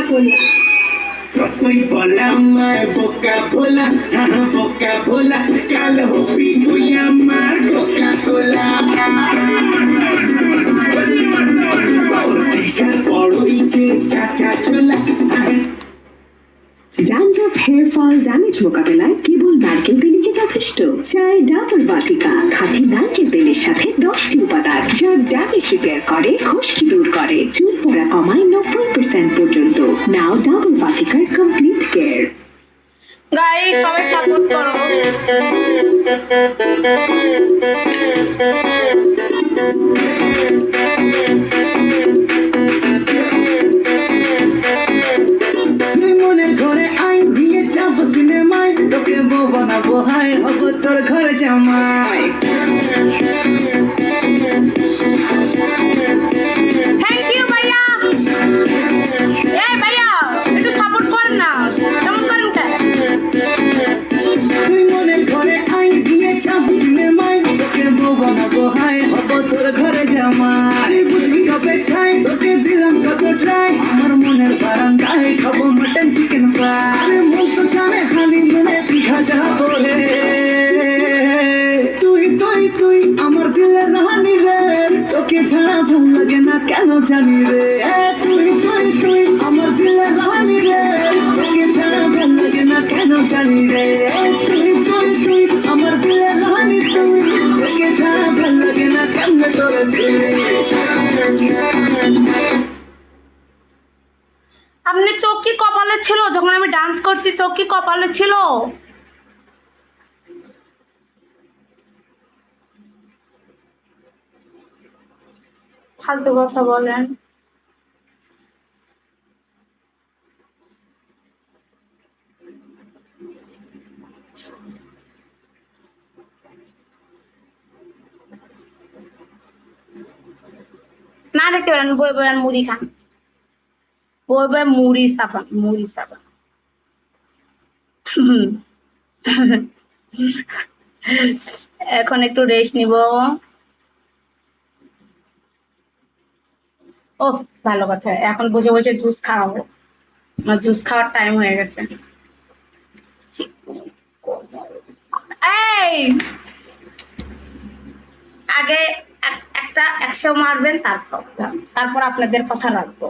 কোলা তুই বলা আমার বোকা ভোলা বোকা ভোলা কাল হবি তুই আমার কোকা কোলা বড়ই যে চাচা ছোলা ড্যান্ড্রফ হেয়ার ফল ড্যামেজ মোকাবেলায় কেবল নারকেল তেলই কি যথেষ্ট? চাই ডাবর বাটিকা খাঁটি নারকেল তেলের সাথে 10টি উপাদান যা ড্যামেজ রিপেয়ার করে, খুশকি দূর করে, চুল পড়া কমায় 90% পর্যন্ত। নাও ডাবর বাটিকার কমপ্লিট কেয়ার। গাইস সবাই সাপোর্ট করো। তোকে বউ বানাবো হাই হব তোর ঘরে জামাই থ্যাংক ইউ ভাইয়া। এই ভাইয়া একটু সাপোর্ট কর না, কেমন করেন কে? তুই মনের ঘরে আই বিয়ে চাপ সিনেমায় তোকে বউ বানাবো হাই হব তোর ঘরে জামাই তুই বুঝবি কবে ছাই তোকে দিলাম কত ট্রাই আমার মনের বারান্দায় খাবো মটন চিকেন ফ্রাই মন তো জানে হানি মনে দীঘা যাবো রে তুই তুই তুই আমার দিলের রানী রে তোকে ছাড়া ভাল লাগে না কেন জানি রে তুই তুই তুই আমার দিলের রানী রে তোকে ছাড়া ভাল লাগে না কেন জানি রে তুই তুই তুই আমার দিলের রানী তুই তোকে ছাড়া ভাল লাগে না কেন তোর আপনি চোখ কি কপালে ছিল যখন আমি ডান্স করছি? চোখ কি কপালে ছিল? ফালতু কথা বলেন। না দেখতে পারেন বই বই মুড়ি খান, বই বই মুড়ি সাবান, মুড়ি সাবান। এখন একটু রেস্ট নিব। ও ভালো কথা, এখন বসে বসে জুস খাওয়াবো। আমার জুস খাওয়ার টাইম হয়ে গেছে। এই আগে একটা 100 মারবেন, তারপর আপনাদের কথা রাখবো।